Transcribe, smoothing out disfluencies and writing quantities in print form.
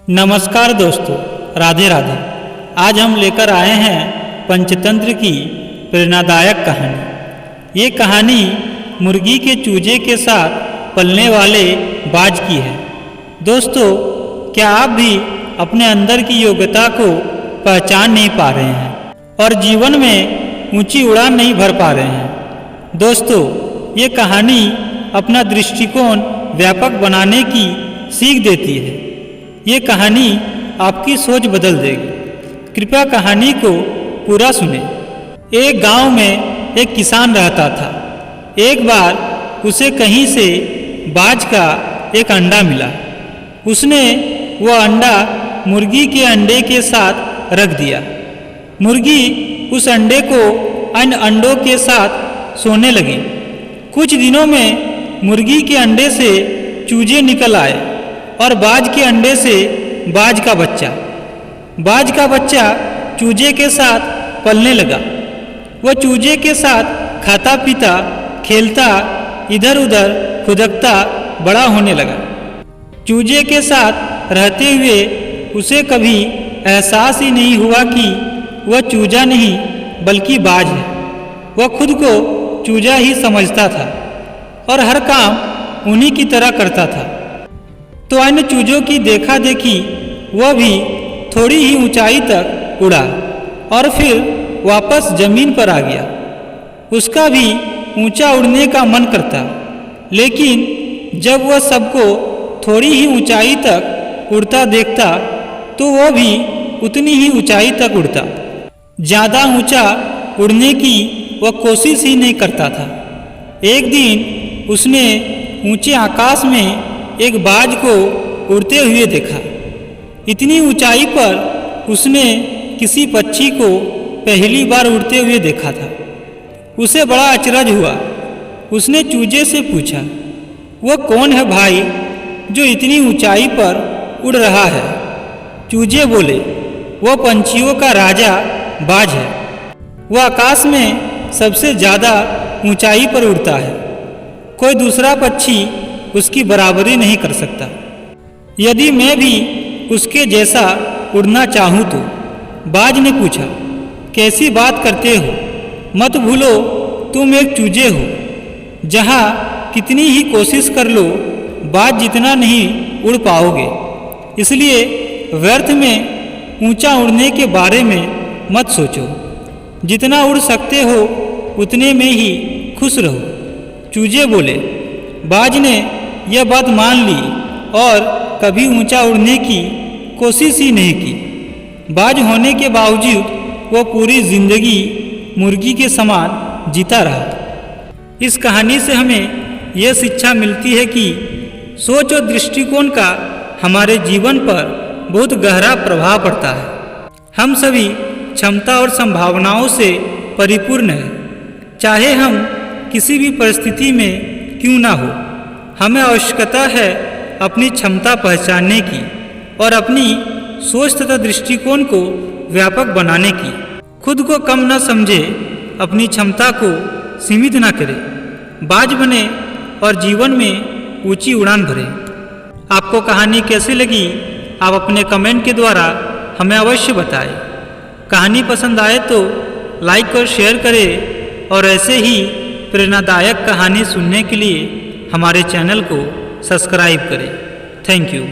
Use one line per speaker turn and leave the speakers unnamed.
नमस्कार दोस्तों, राधे राधे। आज हम लेकर आए हैं पंचतंत्र की प्रेरणादायक कहानी। ये कहानी मुर्गी के चूजे के साथ पलने वाले बाज की है। दोस्तों, क्या आप भी अपने अंदर की योग्यता को पहचान नहीं पा रहे हैं और जीवन में ऊंची उड़ान नहीं भर पा रहे हैं? दोस्तों, ये कहानी अपना दृष्टिकोण व्यापक बनाने की सीख देती है। ये कहानी आपकी सोच बदल देगी। कृपया कहानी को पूरा सुने। एक गांव में एक किसान रहता था। एक बार उसे कहीं से बाज का एक अंडा मिला। उसने वह अंडा मुर्गी के अंडे के साथ रख दिया। मुर्गी उस अंडे को अन्य अंडों के साथ सोने लगी। कुछ दिनों में मुर्गी के अंडे से चूजे निकल आए और बाज के अंडे से बाज का बच्चा। बाज का बच्चा चूजे के साथ पलने लगा। वह चूजे के साथ खाता पीता, खेलता, इधर उधर खुदकता बड़ा होने लगा। चूजे के साथ रहते हुए उसे कभी एहसास ही नहीं हुआ कि वह चूजा नहीं बल्कि बाज है। वह खुद को चूजा ही समझता था और हर काम उन्हीं की तरह करता था। तो अन्य चूजों की देखा देखी वह भी थोड़ी ही ऊंचाई तक उड़ा और फिर वापस जमीन पर आ गया। उसका भी ऊंचा उड़ने का मन करता, लेकिन जब वह सबको थोड़ी ही ऊंचाई तक उड़ता देखता तो वह भी उतनी ही ऊंचाई तक उड़ता। ज़्यादा ऊंचा उड़ने की वह कोशिश ही नहीं करता था। एक दिन उसने ऊंचे आकाश में एक बाज को उड़ते हुए देखा। इतनी ऊंचाई पर उसने किसी पक्षी को पहली बार उड़ते हुए देखा था। उसे बड़ा अचरज हुआ। उसने चूजे से पूछा, वह कौन है भाई जो इतनी ऊंचाई पर उड़ रहा है? चूजे बोले, वह पंछियों का राजा बाज है। वह आकाश में सबसे ज़्यादा ऊंचाई पर उड़ता है। कोई दूसरा पक्षी उसकी बराबरी नहीं कर सकता। यदि मैं भी उसके जैसा उड़ना चाहूँ तो? बाज ने पूछा, कैसी बात करते हो? मत भूलो तुम एक चूजे हो। जहाँ कितनी ही कोशिश कर लो बाज जितना नहीं उड़ पाओगे। इसलिए व्यर्थ में ऊंचा उड़ने के बारे में मत सोचो। जितना उड़ सकते हो उतने में ही खुश रहो। चूजे बोले। बाज ने यह बात मान ली और कभी ऊंचा उड़ने की कोशिश ही नहीं की। बाज होने के बावजूद वह पूरी जिंदगी मुर्गी के समान जीता रहा। इस कहानी से हमें यह शिक्षा मिलती है कि सोच और दृष्टिकोण का हमारे जीवन पर बहुत गहरा प्रभाव पड़ता है। हम सभी क्षमता और संभावनाओं से परिपूर्ण हैं, चाहे हम किसी भी परिस्थिति में क्यों ना हो। हमें आवश्यकता है अपनी क्षमता पहचानने की और अपनी सोच तथा दृष्टिकोण को व्यापक बनाने की। खुद को कम न समझे, अपनी क्षमता को सीमित न करे। बाज बने और जीवन में ऊंची उड़ान भरे। आपको कहानी कैसी लगी? आप अपने कमेंट के द्वारा हमें अवश्य बताएं। कहानी पसंद आए तो लाइक और शेयर करें और ऐसे ही प्रेरणादायक कहानी सुनने के लिए हमारे चैनल को सब्सक्राइब करें। Thank you.